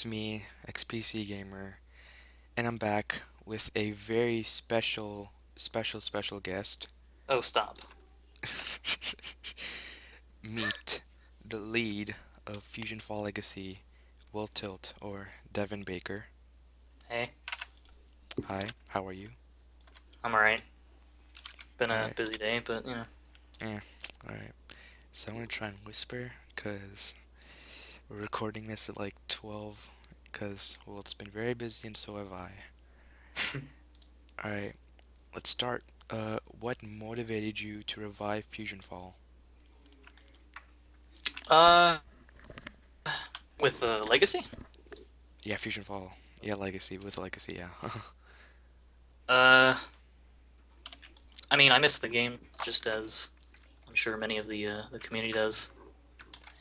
It's me, XPC Gamer, and I'm back with a very special guest. Oh, stop. Meet the lead of Fusionfall Legacy, Wilttilt, or Devin Baker. Hey, Hi, how are you? I'm alright. Been a Alright, busy day, but yeah, alright. So I'm gonna try and whisper, because we're recording this at like 12, because, well, it's been very busy and so have I. Alright, let's start. What motivated you to revive Fusionfall? uh, with the legacy. Yeah, Fusionfall. Yeah, Legacy with Legacy. Yeah. Uh, I mean, I missed the game just as I'm sure many of the community does,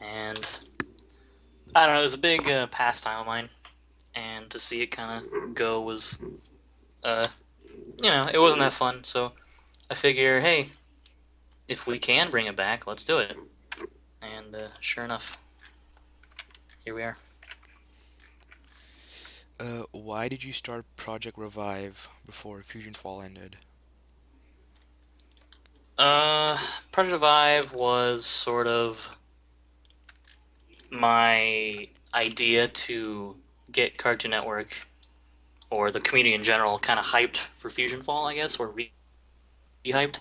and I don't know. It was a big pastime of mine, and to see it kind of go was, uh, it wasn't that fun. So I figure, hey, if we can bring it back, let's do it. And sure enough, here we are. Why did you start Project Revive before Fusionfall ended? Uh, Project Revive was sort of my idea to get Cartoon Network or the community in general kind of hyped for Fusionfall, I guess, or re-hyped,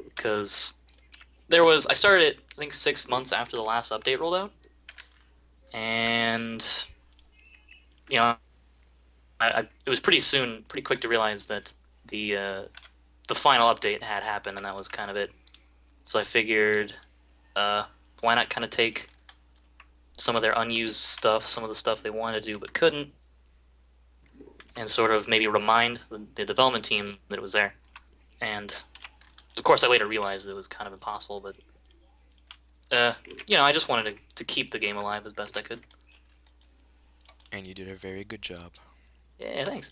because I started it I think 6 months after the last update rolled out, and you know it was pretty quick to realize that the uh, the final update had happened, and that was kind of it. So I figured, uh, why not kind of take some of their unused stuff, some of the stuff they wanted to do but couldn't, and sort of maybe remind the development team that it was there. And of course, I later realized it was kind of impossible, but uh, I just wanted to keep the game alive as best I could. And you did a very good job. Yeah, thanks.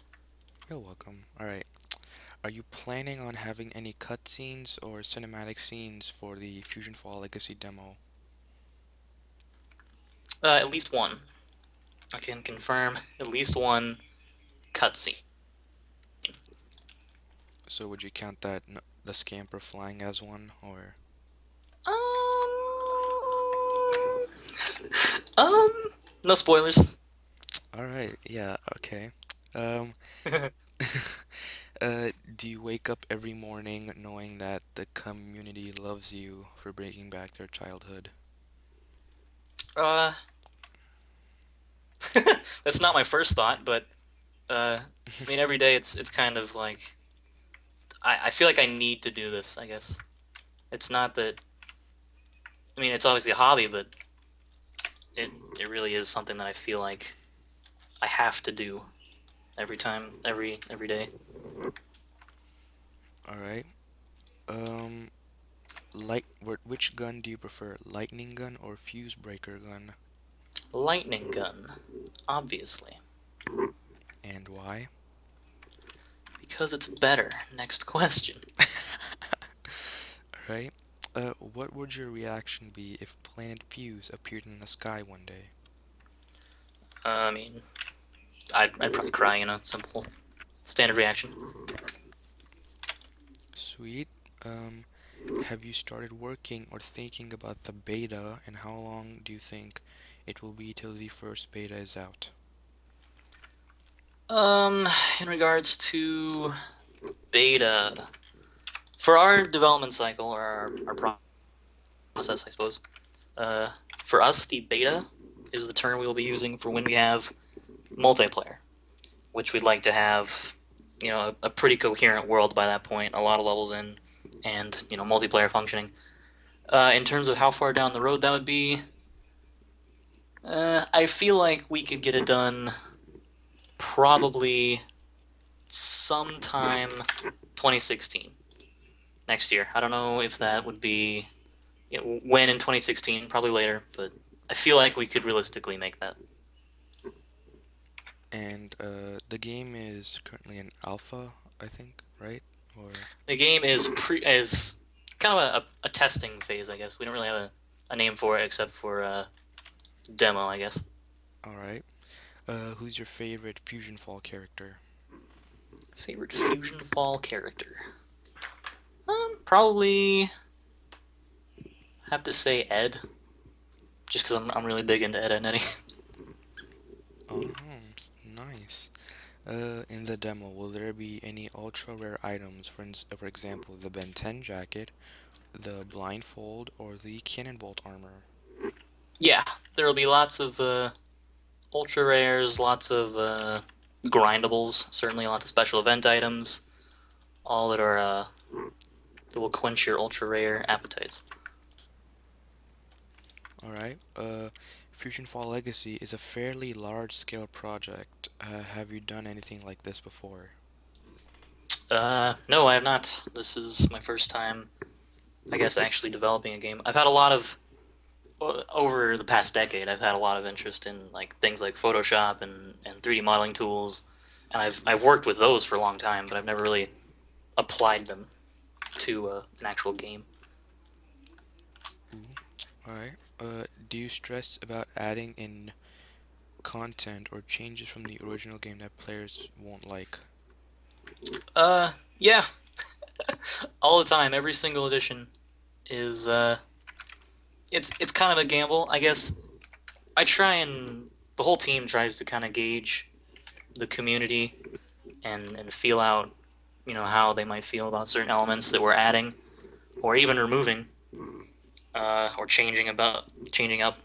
You're welcome. Alright. Are you planning on having any cutscenes or cinematic scenes for the Fusionfall Legacy demo? At least one. I can confirm at least one cutscene. So would you count the scamper flying as one, or? Um, no spoilers. Alright, yeah, okay. Um, do you wake up every morning knowing that the community loves you for bringing back their childhood? uh, that's not my first thought, but I mean, every day it's kind of like I feel like I need to do this. I guess it's not that. I mean, it's obviously a hobby, but it really is something that I feel like I have to do every time, every day. Alright. Um, which gun do you prefer? Lightning gun or fuse breaker gun? Lightning gun, obviously, And why? because it's better. Next question. Alright. What would your reaction be if Planet Fuse appeared in the sky one day? I mean, I'd probably cry. Simple standard reaction. Sweet. Um, have you started working or thinking about the beta, and how long do you think it will be till the first beta is out? Um, in regards to beta, for our development cycle or our process, I suppose. Uh, for us, the beta is the term we will be using for when we have multiplayer, which we'd like to have, a pretty coherent world by that point, a lot of levels in, and multiplayer functioning. In terms of how far down the road that would be, I feel like we could get it done probably sometime 2016, next year. I don't know if that would be when in 2016, probably later, but I feel like we could realistically make that. And the game is currently in alpha, I think, right? Or The game is kind of a testing phase, I guess. We don't really have a name for it except for demo, I guess. all right. Who's your favorite Fusionfall character? Favorite Fusionfall character? Probably have to say Ed, just because I'm really big into Ed and Eddie. Oh, nice. In the demo, will there be any ultra rare items, for example, the Ben 10 jacket, the blindfold, or the cannonbolt armor? Yeah, there will be lots of ultra rares, lots of grindables, certainly lots of special event items, all that are that will quench your ultra rare appetites. Alright, Fusionfall Legacy is a fairly large scale project. Have you done anything like this before? No, I have not. This is my first time, I guess, actually developing a game. I've had a lot of over the past decade. I've had a lot of interest in like things like Photoshop and 3D modeling tools, and I've worked with those for a long time, but I've never really applied them to an actual game. Ooh, alright. Do you stress about adding in content or changes from the original game that players won't like? Yeah, all the time. Every single edition is it's kind of a gamble, I guess. I try and the whole team tries to kind of gauge the community and feel out, how they might feel about certain elements that we're adding or even removing or changing up.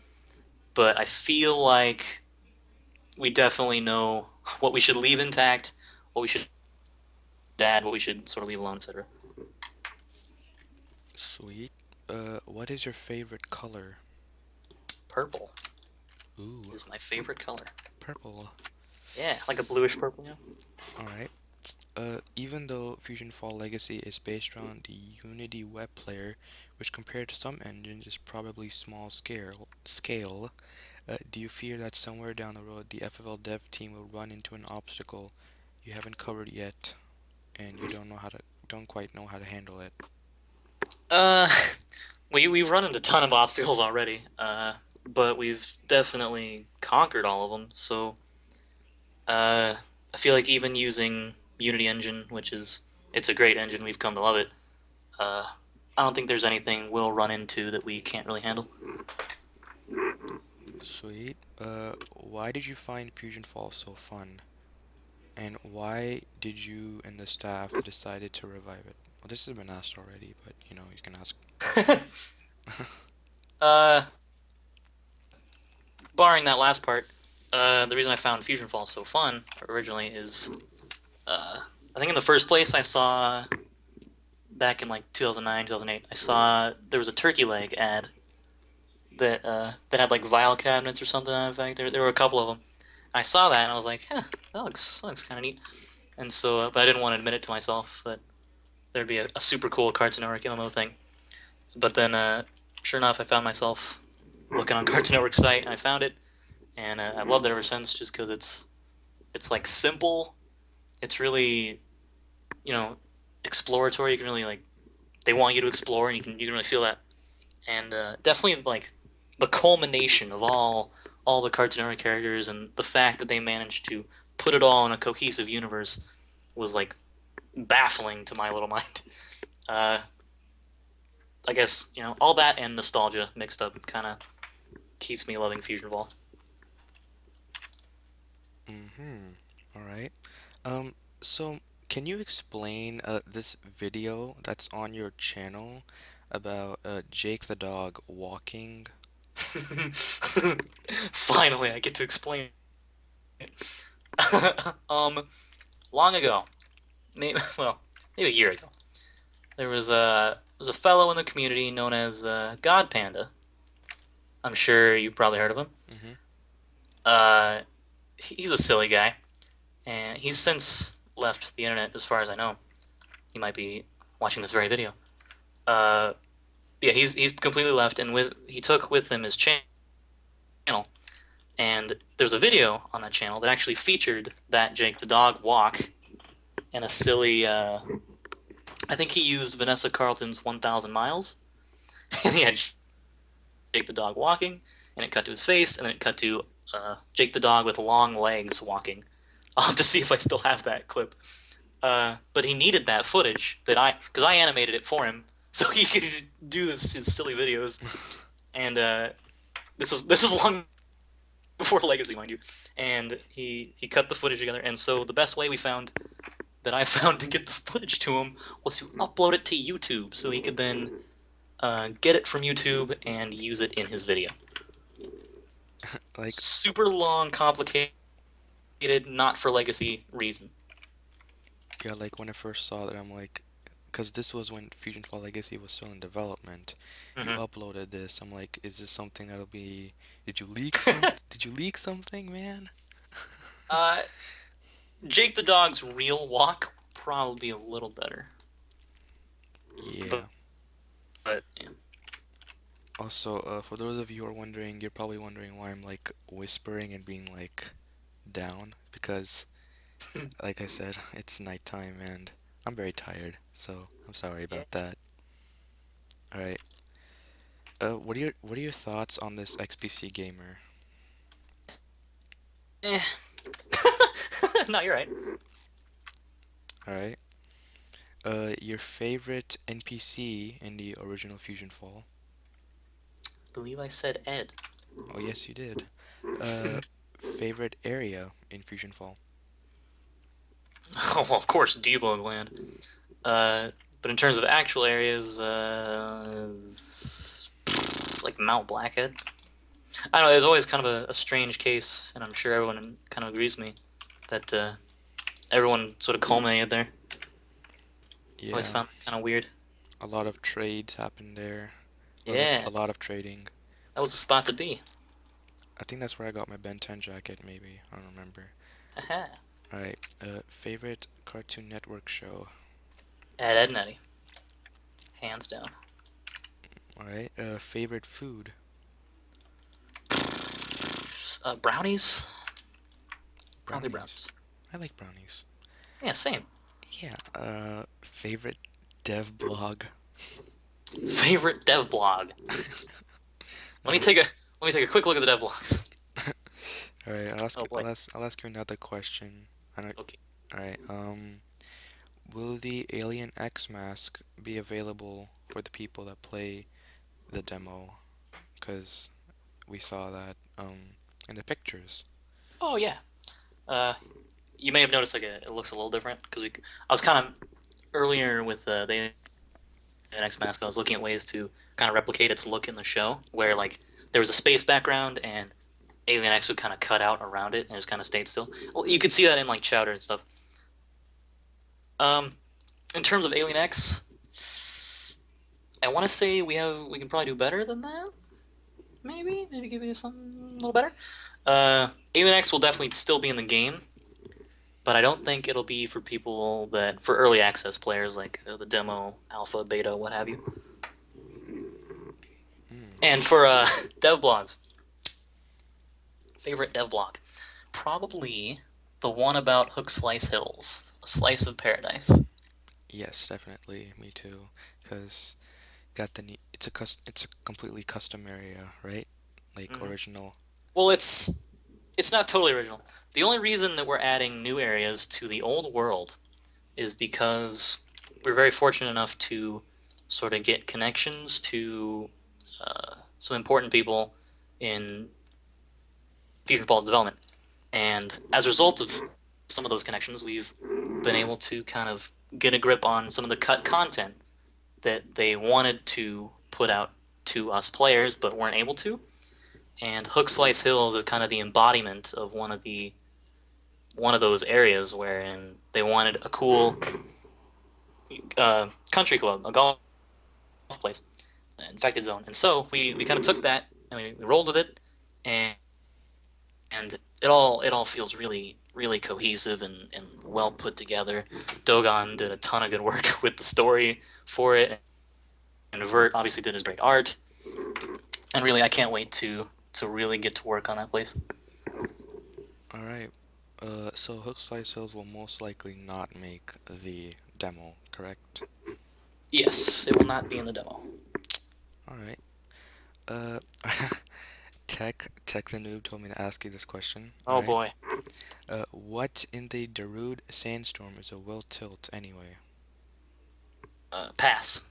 But I feel like we definitely know what we should leave intact, what we should add, what we should sort of leave alone, etc. Sweet. What is your favorite color? Purple Ooh, is my favorite color. purple. Yeah, like a bluish purple. Yeah. Alright. Even though Fusion Fall Legacy is based around the Unity web player, which compared to some engines is probably scale, do you fear that somewhere down the road the FFL dev team will run into an obstacle you haven't covered yet and you don't quite know how to handle it? Uh, we've run into a ton of obstacles already, but we've definitely conquered all of them. So I feel like even using Unity Engine, it's a great engine, we've come to love it. Uh, I don't think there's anything we'll run into that we can't really handle. Sweet. Why did you find Fusion Fall so fun? And why did you and the staff decided to revive it? Well, this has been asked already, but you can ask. uh, Barring that last part, the reason I found Fusionfall so fun originally is I think in the first place I saw back in like 2009, 2008, I saw there was a turkey leg ad that had like vial cabinets or something. In fact, there were a couple of them. I saw that and I was like, huh, that looks kind of neat. And so, but I didn't want to admit it to myself that there'd be a super cool Cartoon Network MMO thing. But then, sure enough, I found myself looking on Cartoon Network's site and I found it, and I've loved it ever since. Just because it's like simple, it's really exploratory. You can really like they want you to explore, and you can really feel that. And definitely like the culmination of all the Cartoon Network characters and the fact that they managed to put it all in a cohesive universe was like baffling to my little mind. Uh, I guess all that and nostalgia mixed up kind of keeps me loving Fusion Ball. Mm-hmm. All right. Um, so can you explain this video that's on your channel about Jake the dog walking? Finally, I get to explain it. Long ago, maybe a year ago, there was a fellow in the community known as God Panda. I'm sure you've probably heard of him. Mm-hmm. Uh, he's a silly guy, and he's since left the internet, as far as I know. He might be watching this very video. Uh, yeah, he's completely left, and he took with him his channel, and there's a video on that channel that actually featured that Jake the dog walk in a silly. I think he used Vanessa Carlton's 1,000 Miles, and he had Jake the dog walking, and it cut to his face, and then it cut to Jake the dog with long legs walking. I'll have to see if I still have that clip. But he needed that footage because I animated it for him, so he could do his silly videos. And this was long before Legacy, mind you. And he cut the footage together. And so the best way I found to get the footage to him was to upload it to YouTube, so he could then get it from YouTube and use it in his video. Like, Super long, complicated, not for Legacy reason. yeah, like when I first saw that, I'm like, because this was when Fusionfall Legacy was still in development. You Hmm. uploaded this. I'm like, is this something that'll be? Did you leak some? Did you leak something, man? uh, Jake the dog's real walk will probably be a little better, Yeah. but, but yeah. Also, for those of you who are wondering, you're probably wondering why I'm like whispering and being like down because, like I said, it's nighttime and I'm very tired. So I'm sorry Yeah. about that. All right. What are your thoughts on this XPC gamer? Eh. No, you're right. All right. Your favorite NPC in the original Fusion Fall? Believe I said Ed. Oh, yes, you did. Uh, Favorite area in Fusion Fall? Oh, well, of course, Debug Land. Uh, but in terms of actual areas, like Mount Blackhead. I don't know. There's always kind of a strange case, and I'm sure everyone kind of agrees with me that everyone sort of culminated there. Always Yeah, found it kind of weird. a lot of trades happened there. Yeah, A lot of trading. that was the spot to be. I think that's where I got my Ben 10 jacket, maybe. I don't remember. Aha. Alright, favorite Cartoon Network show? Ed and Eddie, hands down. Alright, favorite food? Brownies, probably Brownies. brownies. I like brownies. Yeah, same. Yeah, favorite dev blog? Favorite dev blog. Let me Alright, take a let me take a quick look at the dev blogs. alright, Oh boy. I'll ask you another question. I don't, Okay. alright, will the Alien X mask be available for the people that play the demo? Because we saw that in the pictures. Oh yeah. Uh, you may have noticed it looks a little different because I was kind of earlier with the X mask. I was looking at ways to kind of replicate its look in the show, where like there was a space background and Alien X would kind of cut out around it and just kind of stayed still. Well, you could see that in like Chowder and stuff. Um, in terms of Alien X, I want to say we can probably do better than that. Maybe give you something a little better. Alien X will definitely still be in the game, but I don't think it'll be for people for early access players like the demo, alpha, beta, what have you. Hmm. And for dev blogs, favorite dev blog, probably the one about Hook Slice Hills, a slice of paradise. Yes, definitely. Me too. Because it's a completely custom area, right? Like Hmm. original. Well, it's not totally original. The only reason that we're adding new areas to the old world is because we're very fortunate enough to sort of get connections to some important people in Fusion Falls development. And as a result of some of those connections, we've been able to kind of get a grip on some of the cut content that they wanted to put out to us players but weren't able to. And Hook Slice Hills is kind of the embodiment of one of those areas wherein they wanted a cool country club, a golf place, infected zone. And so we kind of took that and we rolled with it, and it all feels really cohesive and well put together. Dogon did a ton of good work with the story for it, and Vert obviously did his great art. And really, I can't wait to really get to work on that place. All right. So Hook Slice Hills will most likely not make the demo, correct? Yes, it will not be in the demo. All right. Uh, Tech the Noob told me to ask you this question. All Oh right. boy. What in the Darude sandstorm is a Wilttilt anyway? Pass.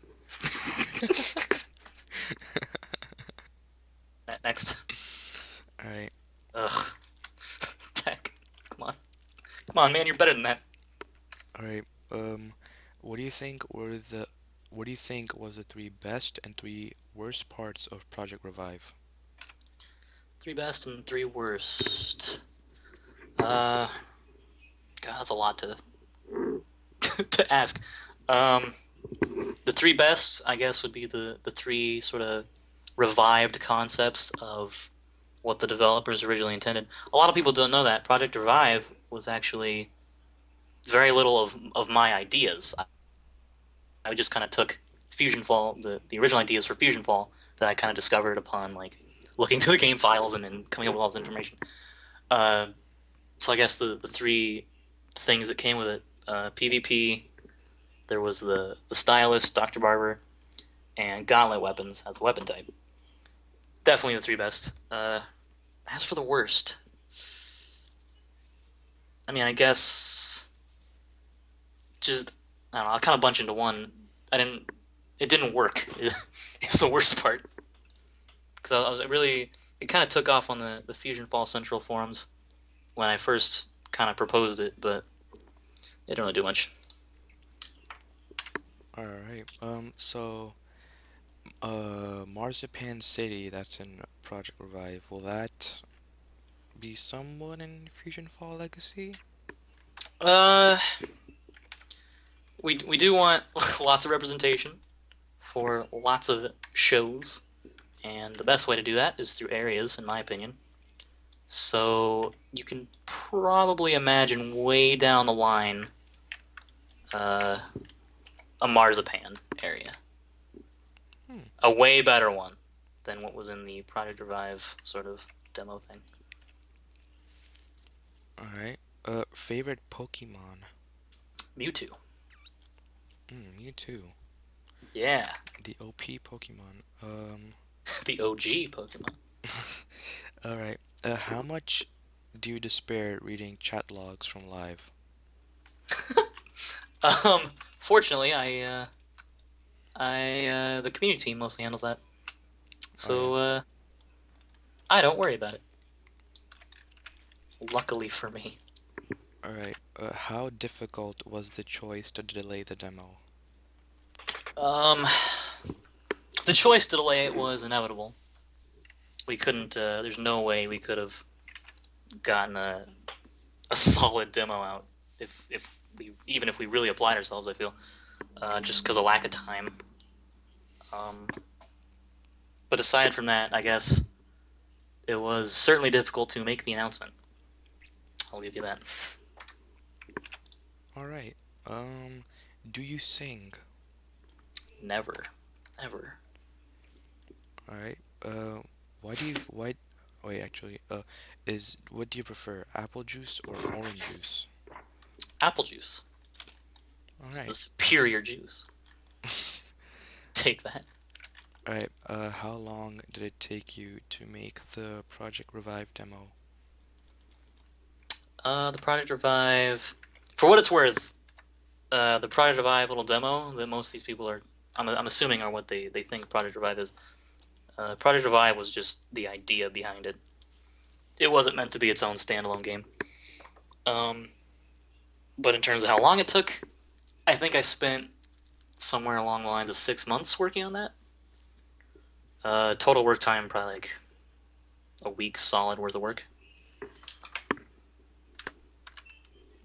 Next. All right. Ugh. Tech. Come on. Come on, man. You're better than that. All right. Um, what do you think were the what do you think was the three best and three worst parts of Project Revive? Three best and three worst. Uh, God, that's a lot to to ask. Um, the three best, I guess, would be the three sort of revived concepts of what the developers originally intended. A lot of people don't know that Project Revive was actually very little of my ideas. I just kind of took Fusionfall, the original ideas for Fusionfall that I kind of discovered upon like looking through the game files and then coming up with all this information. Uh, so I guess the three things that came with it: PvP. There was the stylist, Dr. Barber, and gauntlet weapons as a weapon type. Definitely the three best. As for the worst, I mean, I guess just I don't know. I'll kind of bunch into one. I didn't. It didn't work. It's the worst part because I was really. It kind of took off on the Fusion Fall Central forums when I first kind of proposed it, but it didn't really do much. All right. Marzipan City, that's in Project Revive. Will that be someone in Fusion Fall Legacy? Uh, we do want lots of representation for lots of shows, and the best way to do that is through areas, in my opinion. So you can probably imagine way down the line uh, a marzipan area, Hmm. a way better one than what was in the Project Revive sort of demo thing. All right. Favorite Pokemon? Mewtwo, Me too. yeah, The OP Pokemon. the OG Pokemon. All right. How much do you despair reading chat logs from live? um, Fortunately, the community team mostly handles that, All right. so I don't worry about it. Luckily for me. All right. How difficult was the choice to delay the demo? Um, the choice to delay it was inevitable. We couldn't. There's no way we could have gotten a solid demo out if we even if we really applied ourselves. I feel just because of lack of time. Um, but aside from that, I guess it was certainly difficult to make the announcement. I'll give you that. All right. Um, do you sing? Never, ever. All right. Why do you why? Wait, actually, is what do you prefer, apple juice or orange juice? Apple juice. All It's the right. superior juice. Take that. All right. How long did it take you to make the Project Revive demo? The Project Revive. For what it's worth, the Project Revive little demo that most of these people are, I'm assuming, are what they think Project Revive is. Project Revive was just the idea behind it. It wasn't meant to be its own standalone game. Um, but in terms of how long it took, I think I spent somewhere along the lines of 6 months working on that. Total work time probably like a week solid worth of work.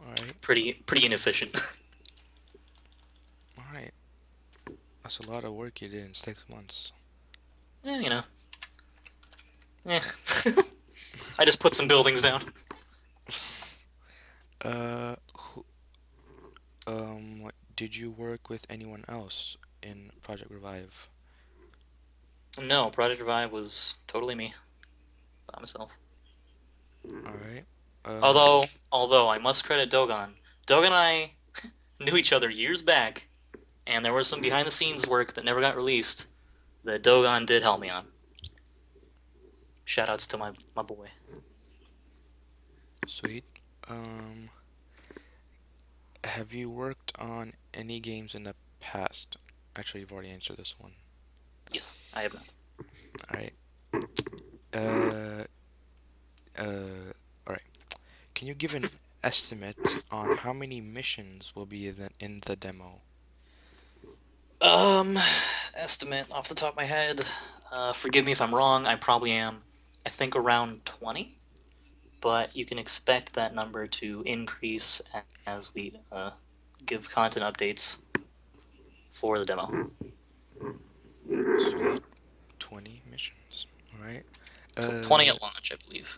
All right. Pretty inefficient. All right. That's a lot of work you did in 6 months. Yeah, you know. Yeah. I just put some buildings down. Who, did you work with anyone else in Project Revive? No, Project Revive was totally me by myself. All right. Although, although I must credit Dogon. Dogon and I knew each other years back, and there was some behind the scenes work that never got released that Dogon did help me on. Shout outs to my boy. Sweet. Um, have you worked on any games in the past? Actually, you've already answered this one. Yes, I have not. All right. Uh, all right. Can you give an estimate on how many missions will be in the demo? Um, Estimate off the top of my head. Forgive me if I'm wrong. I probably am. I think around 20, but you can expect that number to increase as we give content updates for the demo. Sweet. 20 missions. All right. 20 Uh, at launch, I believe.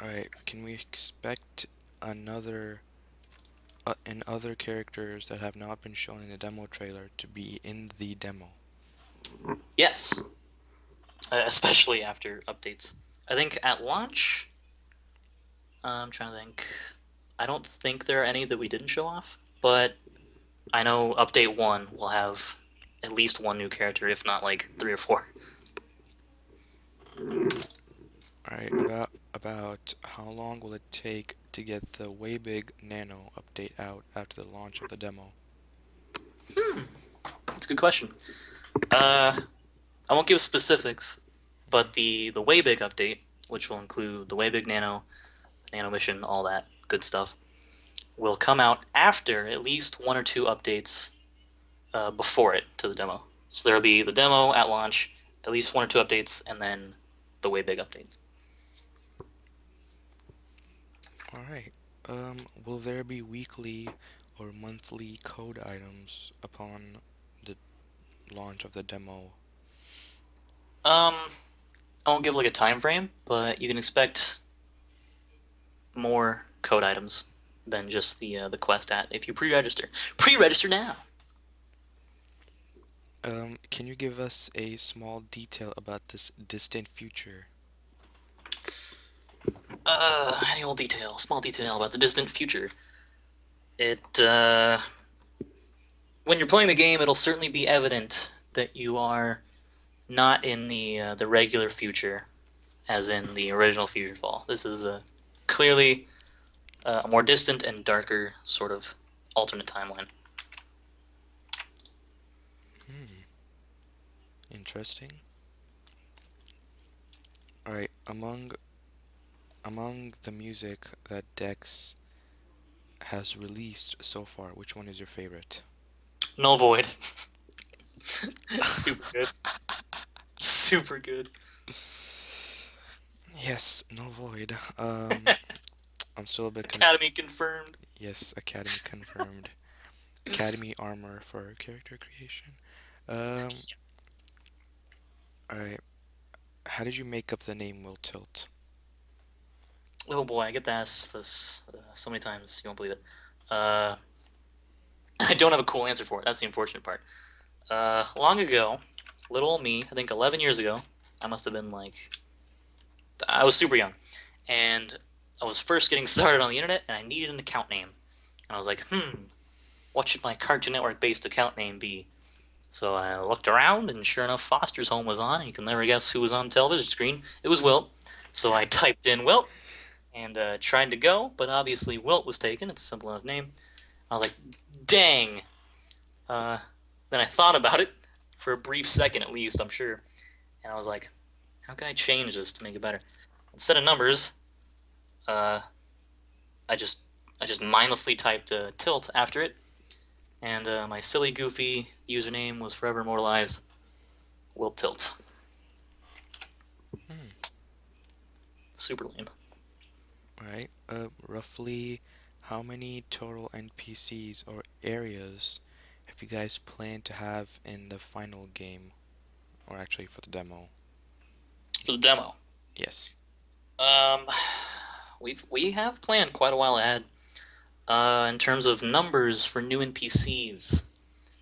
all right. Can we expect another and other characters that have not been shown in the demo trailer to be in the demo? Yes, especially after updates. I think at launch, I'm trying to think. I don't think there are any that we didn't show off, but I know update one will have at least one new character, if not like three or four. All right. About how long will it take to get the way big Nano update out after the launch of the demo? Hmm, that's a good question. Uh, I won't give specifics, but the way big update, which will include the way big nano mission, all that good stuff, will come out after at least one or two updates before it to the demo. So there'll be the demo at launch, at least one or two updates, and then the way big update. All right. Will there be weekly or monthly code items upon the launch of the demo? Um, I won't give like a time frame, but you can expect more code items than just the quest at if you pre-register. Pre-register now. Can you give us a small detail about this distant future? Annual detail, small detail about the distant future. It When you're playing the game, it'll certainly be evident that you are not in the regular future, as in the original Fusionfall. This is clearly a more distant and darker sort of alternate timeline. Hmm, interesting. All right, among the music that Dex has released so far, which one is your favorite? Null Void. Super good. Super good. Yes, no void. I'm still a bit Academy confirmed. yes, Academy confirmed. Academy armor for character creation. Um, all right. How did you make up the name Wilttilt? Oh boy, I get asked this so many times. You won't believe it. Uh, I don't have a cool answer for it. That's the unfortunate part. Long ago, little old me, I think 11 years ago, I must have been like, I was super young, and I was first getting started on the internet, and I needed an account name. And I was like, what should my Cartoon Network based account name be? So I looked around, and sure enough, Foster's Home was on, and you can never guess who was on the television screen. It was Wilt. So I typed in Wilt and tried to go, but obviously Wilt was taken. It's a simple enough name. I was like, dang. Uh, then I thought about it for a brief second, at least, I'm sure. And I was like, how can I change this to make it better? Instead of numbers, uh, I just I just mindlessly typed tilt after it, and my silly, goofy username was forever immortalized. Wilttilt. Hmm. Super lame. All right. Roughly how many total NPCs or areas have you guys planned to have in the final game, or actually for the demo? For the demo, Yes. um, we have planned quite a while ahead. In terms of numbers for new NPCs,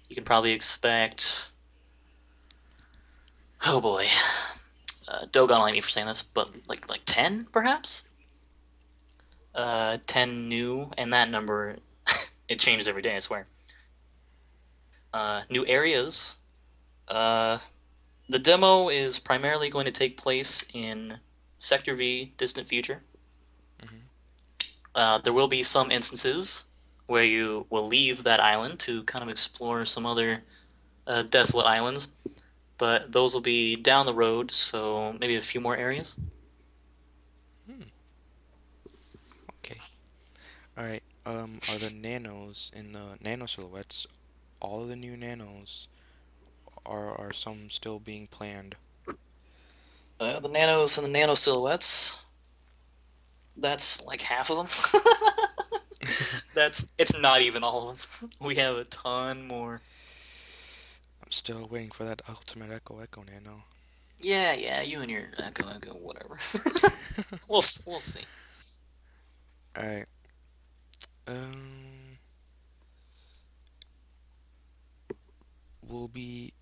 you can probably expect. Oh boy, Dogon like me for saying this, but like 10 perhaps. 10 new, and that number it changes every day. I swear. New areas. Uh, the demo is primarily going to take place in Sector V, Distant Future. Hmm. There will be some instances where you will leave that island to kind of explore some other desolate islands, but those will be down the road, so maybe a few more areas. Hmm. Okay. All right. Are the nanos in the nano silhouettes all of the new nanos, or are some still being planned? The nanos and the nano silhouettes, that's like half of them. That's it's not even all of them. We have a ton more. I'm still waiting for that ultimate Echo Nano. Yeah, yeah, you and your echo, whatever. We'll see. All right. Um, will be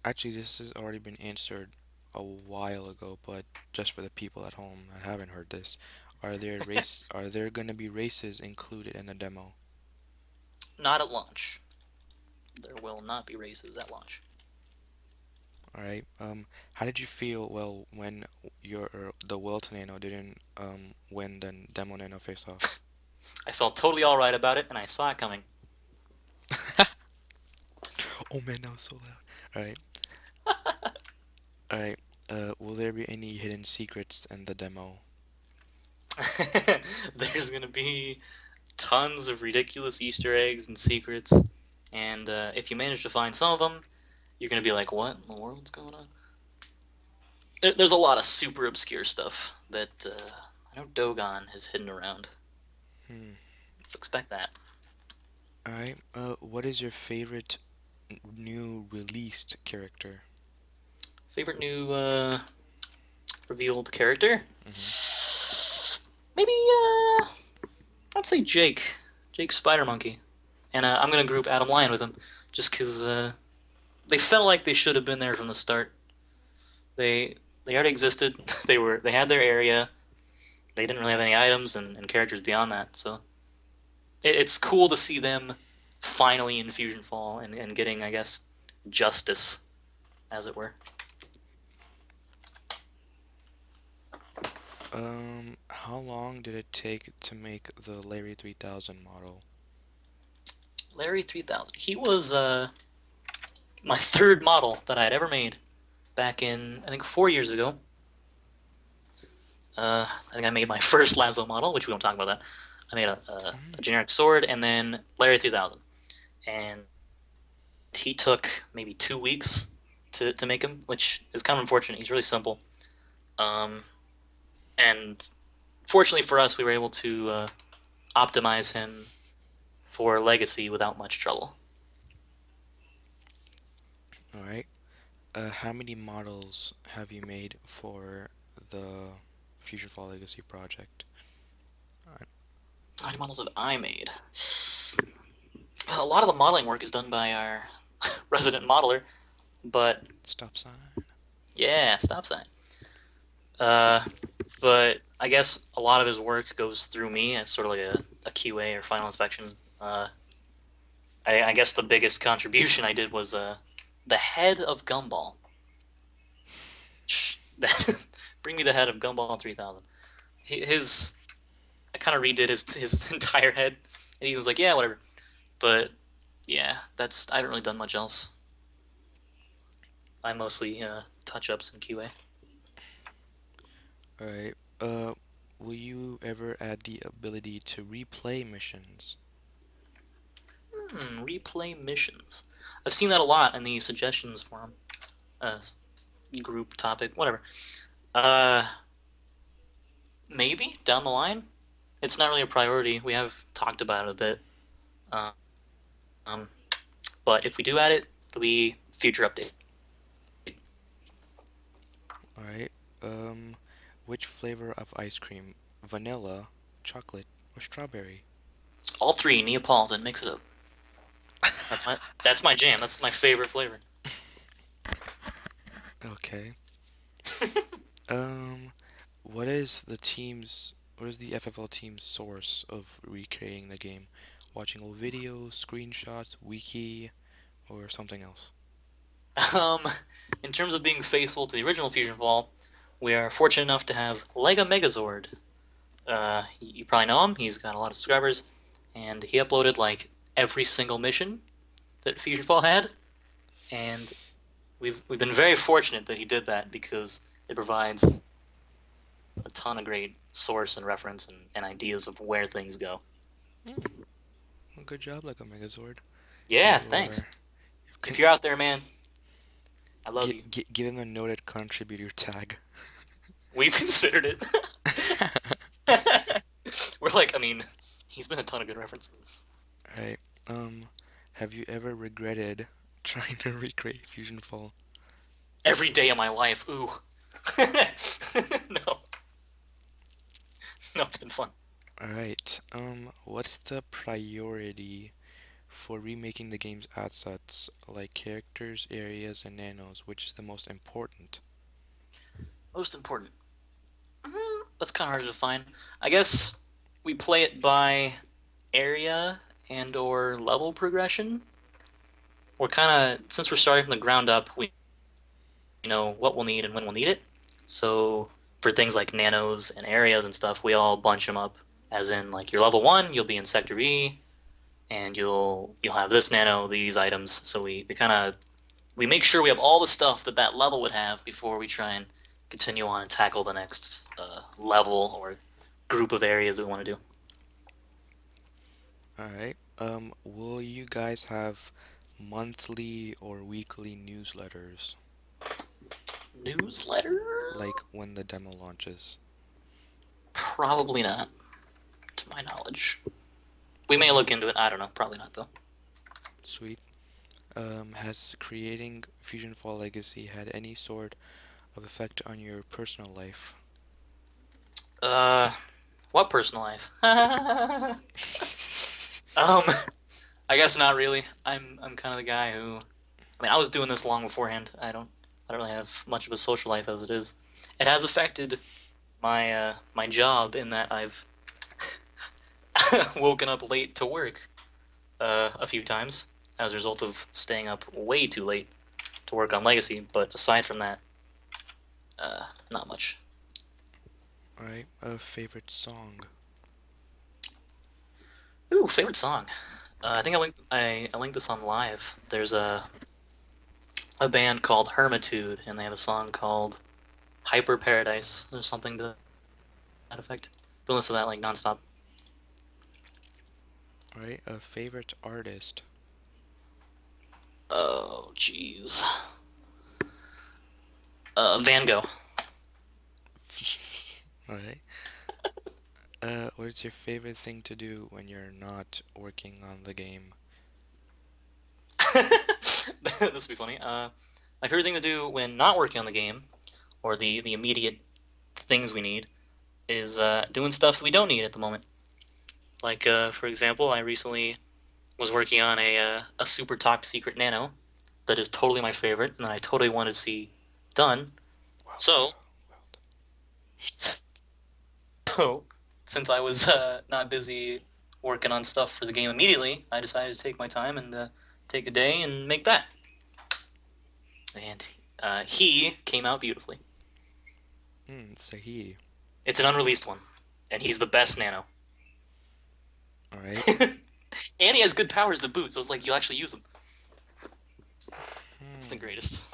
actually this has already been answered a while ago, but just for the people at home that haven't heard this, are there going to be races included in the demo? Not at launch. There will not be races at launch. All right. How did you feel when your the Wilt Nano didn't win the demo Nano face off? I felt totally all right about it, and I saw it coming. Oh man, that was so loud. All right. All right. Will there be any hidden secrets in the demo? There's gonna be tons of ridiculous Easter eggs and secrets, and if you manage to find some of them, you're gonna be like, "What in the world's going on?" There's a lot of super obscure stuff that I know Dogon has hidden around, Hmm. so expect that. All right. What is your favorite new released character? Favorite new revealed character? Mm-hmm. Maybe I'd say Jake, Jake Spider Monkey, and I'm gonna group Adam Lion with him, just because they felt like they should have been there from the start. They already existed. They had their area. They didn't really have any items and characters beyond that, so it's cool to see them finally in Fusionfall and getting, I guess, justice, as it were. How long did it take to make the Larry 3000 model? Larry 3000. He was my third model that I had ever made back in, I think, 4 years ago. I think I made my first Lazo model, which we won't talk about that. I made a Mm, generic sword and then Larry 3000. And he took maybe 2 weeks to make him, which is kind of unfortunate. He's really simple. Um, and fortunately for us, we were able to optimize him for Legacy without much trouble. all right. How many models have you made for the Fusion Fall Legacy project? Uh, How many models have I made? A lot of the modeling work is done by our resident modeler, but Stop sign. yeah, stop sign. Uh, but I guess a lot of his work goes through me as sort of like a QA or final inspection. I guess the biggest contribution I did was the head of Gumball. Bring me the head of Gumball 3000. His I kind of redid his entire head, and he was like, yeah, whatever. But yeah, that's I haven't really done much else. I mostly touch ups and QA. All right. Uh, will you ever add the ability to replay missions? Replay missions. I've seen that a lot in the suggestions forum, uh, group topic, whatever. Uh, Maybe down the line. It's not really a priority. We have talked about it a bit. Um, but if we do add it, it'll be future update. All right. Um, which flavor of ice cream? Vanilla, chocolate, or strawberry? All three Neapolitan. Mix it up. That's my jam. That's my favorite flavor. Okay. Um, what is the FFL team's source of recreating the game? Watching old videos, screenshots, wiki, or something else? um, in terms of being faithful to the original Fusion Fall, we are fortunate enough to have Lega Megazord. You probably know him. He's got a lot of subscribers, and he uploaded like every single mission that Fusionfall had, and we've been very fortunate that he did that because it provides a ton of great source and reference and ideas of where things go. Hmm. Well, good job, like a Megazord. Yeah, You are thanks. you've If con- you're out there, man, I love you. give him a noted contributor tag. We've considered it. We're like, I mean, he's been a ton of good references. Right. Have you ever regretted trying to recreate Fusion Fall? Every day of my life, ooh. No, no, it's been fun. Alright. What's the priority for remaking the game's assets, like characters, areas, and nanos? Which is the most important? Most important. That's kind of hard to define. I guess we play it by area and or level progression. We're kind of since we're starting from the ground up, we know what we'll need and when we'll need it. So for things like nanos and areas and stuff, we all bunch them up. As in, like you're level one, you'll be in sector B, and you'll have this nano, these items. So we kind of we make sure we have all the stuff that that level would have before we try and continue on and tackle the next level or group of areas that we want to do. Alright. Will you guys have monthly or weekly newsletters, Newsletter? like when the demo launches? Probably not, to my knowledge. We may Alright, look into it. I don't know. Probably not though. sweet. Has creating Fusion Fall Legacy had any sort of effect on your personal life? Uh, what personal life? Um, I guess not really. I'm kind of the guy who. I mean, I was doing this long beforehand. I don't really have much of a social life as it is. It has affected my job in that I've woken up late to work a few times as a result of staying up way too late to work on Legacy. But aside from that, not much. Alright, a favorite song. Ooh, favorite song. I think I linked this on live. There's a band called Hermitude, and they have a song called Hyper Paradise or something to that effect. Been listening to that like nonstop. Alright, a favorite artist. Oh, jeez. Van Gogh. Alright. What is your favorite thing to do when you're not working on the game? This would be funny. My favorite thing to do when not working on the game, or the immediate things we need, is doing stuff that we don't need at the moment. Like, for example, I recently was working on a super top secret nano that is totally my favorite and I totally want to see done. Wilt. So, Wilt. so since I was not busy working on stuff for the game immediately, I decided to take my time and take a day and make that. And he came out beautifully. Sahi. It's an unreleased one, and he's the best nano. Alright. And he has good powers to boot, so it's like you'll actually use him. It's the Hmm. greatest.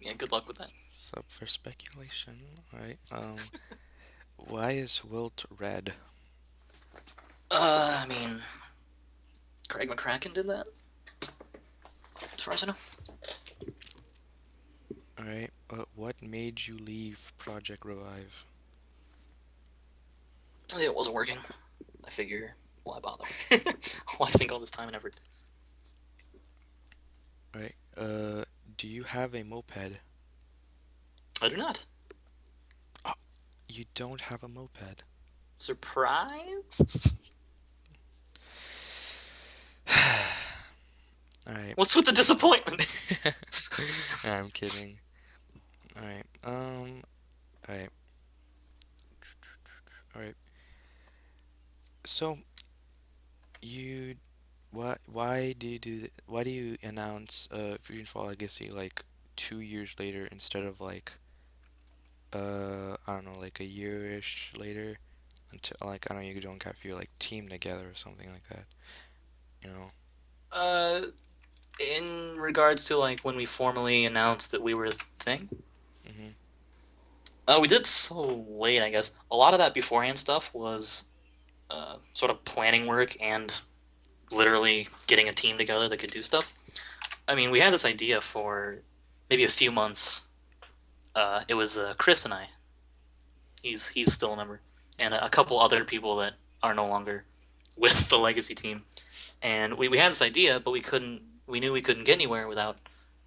Yeah, good luck with that. What's up for speculation? Alright. Why is Wilt red? I mean, Craig McCracken did that, as far as I know. Alright. What made you leave Project Revive? It wasn't working. I figure, why bother? Why sink all this time and effort? Alright. Do you have a moped? I do not. Oh, you don't have a moped. Surprise? Alright. What's with the disappointment? I'm kidding. Alright. Alright. Alright. So, you why do you why do you announce Fusion Fall Legacy like 2 years later instead of like I don't know, like a year-ish later, until like I don't know, you don't have your like team together or something like that, you know? Uh, in regards to like when we formally announced that we were a thing, Mm-hmm. we did so late, I guess. A lot of that beforehand stuff was sort of planning work and literally getting a team together that could do stuff. I mean, we had this idea for maybe a few months. It was Chris and I. He's still a member, and a couple other people that are no longer with the legacy team. And we had this idea, but we couldn't. We knew we couldn't get anywhere without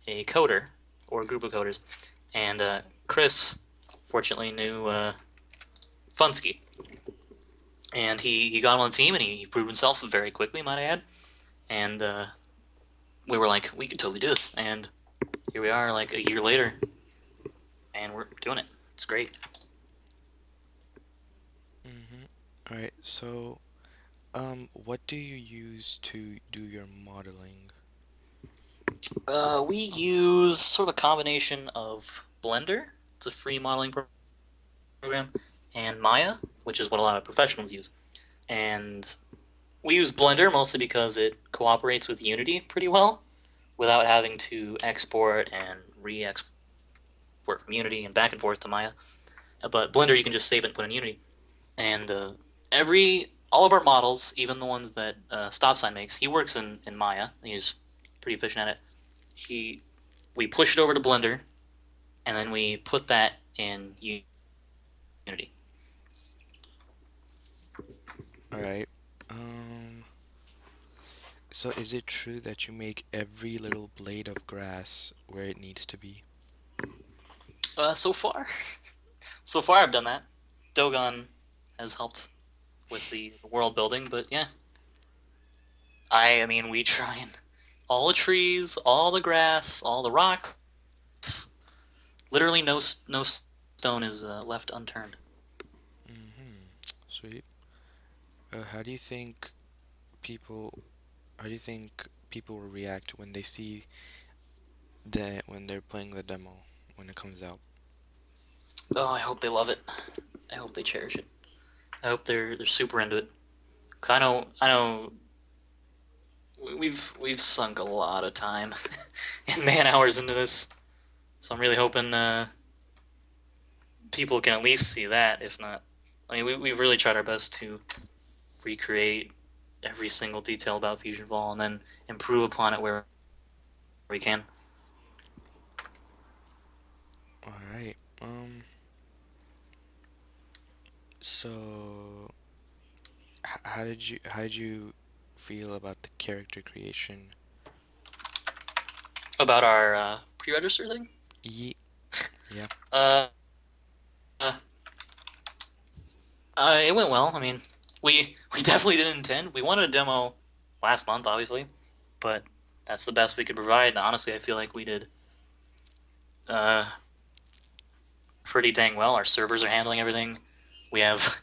a coder or a group of coders. And Chris, fortunately, knew Funsky, and he got him on the team, and he proved himself very quickly, might I add. And we were like, we could totally do this. And here we are, like a year later, and we're doing it. It's great. Mm-hmm. All right, so what do you use to do your modeling? We use sort of a combination of Blender, it's a free modeling program, and Maya, which is what a lot of professionals use. And we use Blender mostly because it cooperates with Unity pretty well without having to export and re-export from Unity and back and forth to Maya. But Blender, you can just save it and put in Unity. And every all of our models, even the ones that Stop Sign makes, he works in Maya. He's pretty efficient at it. He We push it over to Blender, and then we put that in Unity. All right. Um, so is it true that you make every little blade of grass where it needs to be? So far, so far I've done that. Dogon has helped with the world building, but yeah, I mean we try and all the trees, all the grass, all the rocks. Literally, no stone is left unturned. Mm-hmm. Sweet. How do you think people, how do you think people will react when they see when they're playing the demo when it comes out? Oh, I hope they love it. I hope they cherish it. I hope they're super into it. Cause I know we've sunk a lot of time and man hours into this, so I'm really hoping people can at least see that. If not, I mean we've really tried our best to recreate every single detail about Fusionfall and then improve upon it where we can. All right. So how did you feel about the character creation? About our pre-register thing. Ye yeah. Uh, uh, it went well. I mean, we definitely didn't intend. We wanted a demo last month, obviously, but that's the best we could provide. And honestly, I feel like we did uh, pretty dang well. Our servers are handling everything. We have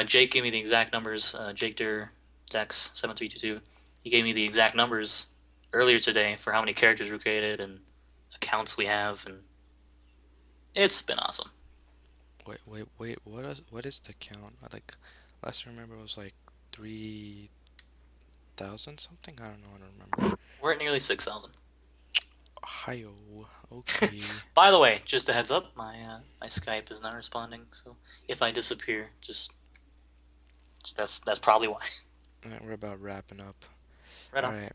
Jake gave me the exact numbers. Jake Der Dex 7322. He gave me the exact numbers earlier today for how many characters we created and accounts we have, and it's been awesome. Wait. What is the count? Like, last I remember it was like 3,000 something. I don't remember. We're at nearly 6,000. Hiyo. Okay. By the way, just a heads up, my Skype is not responding, so if I disappear, just that's probably why. Alright, we're about wrapping up. Right All on. right.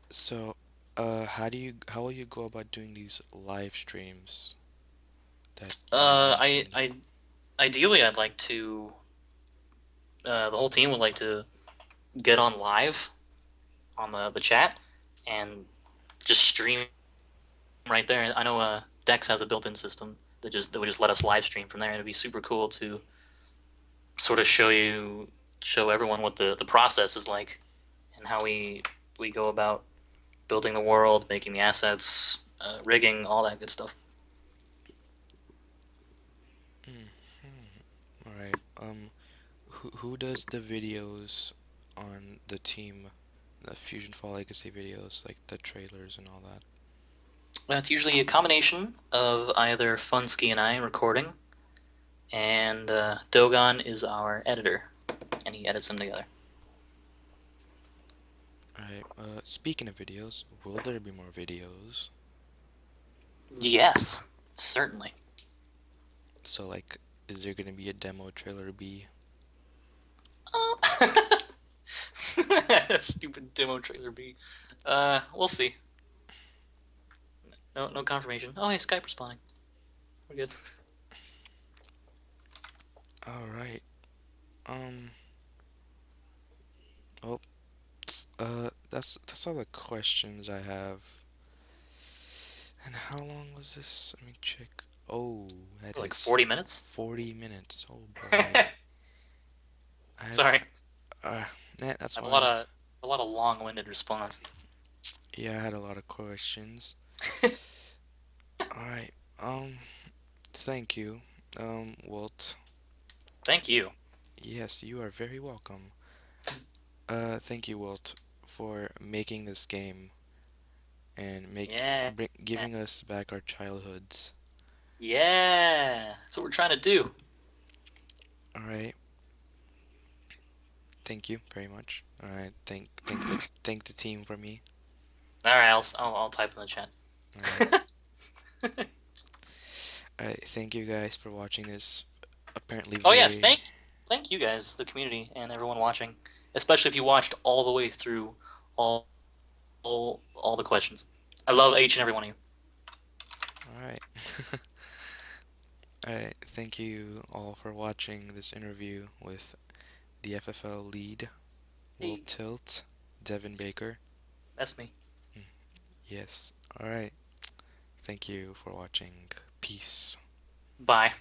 So, how will you go about doing these live streams that you I mentioned? I ideally I'd like to the whole team would like to get on live on the chat and just stream right there. I know Dex has a built-in system that would just let us live stream from there, and it'd be super cool to sort of show everyone what the process is like and how we go about building the world, making the assets, rigging, all that good stuff. All right. Who does the videos on the team, the Fusion Fall Legacy videos, like the trailers and all that? It's usually a combination of either Funsky and I recording, and Dogon is our editor, and he edits them together. Alright, speaking of videos, will there be more videos? Yes, certainly. So, like, is there gonna be a demo trailer B? Stupid demo trailer B. We'll see. No, no confirmation. Oh, hey, Skype responding. We're good. Alright, um, oh, that's all the questions I have. And how long was this? Let me check. Oh, that Like is 40 minutes. 40 minutes. Oh boy. I had, Sorry, that's I have fine. a lot of long-winded responses. Yeah, I had a lot of questions. Alright, thank you, Wilt. Thank you. Yes, you are very welcome. Thank you, Wilt, for making this game and Yeah, giving us back our childhoods. yeah. That's what we're trying to do. Alright, thank you very much. Alright, thank the team for me. All right, I'll type in the chat. Alright. Alright, thank you guys for watching this apparently Oh yeah, very. thank you guys, the community, and everyone watching, especially if you watched all the way through all all the questions. I love each and every one of you. Alright. Alright, thank you all for watching this interview with the FFL lead, Hey, Wilttilt, Devin Baker. that's me. Mm, yes. Alright. Thank you for watching. Peace. Bye.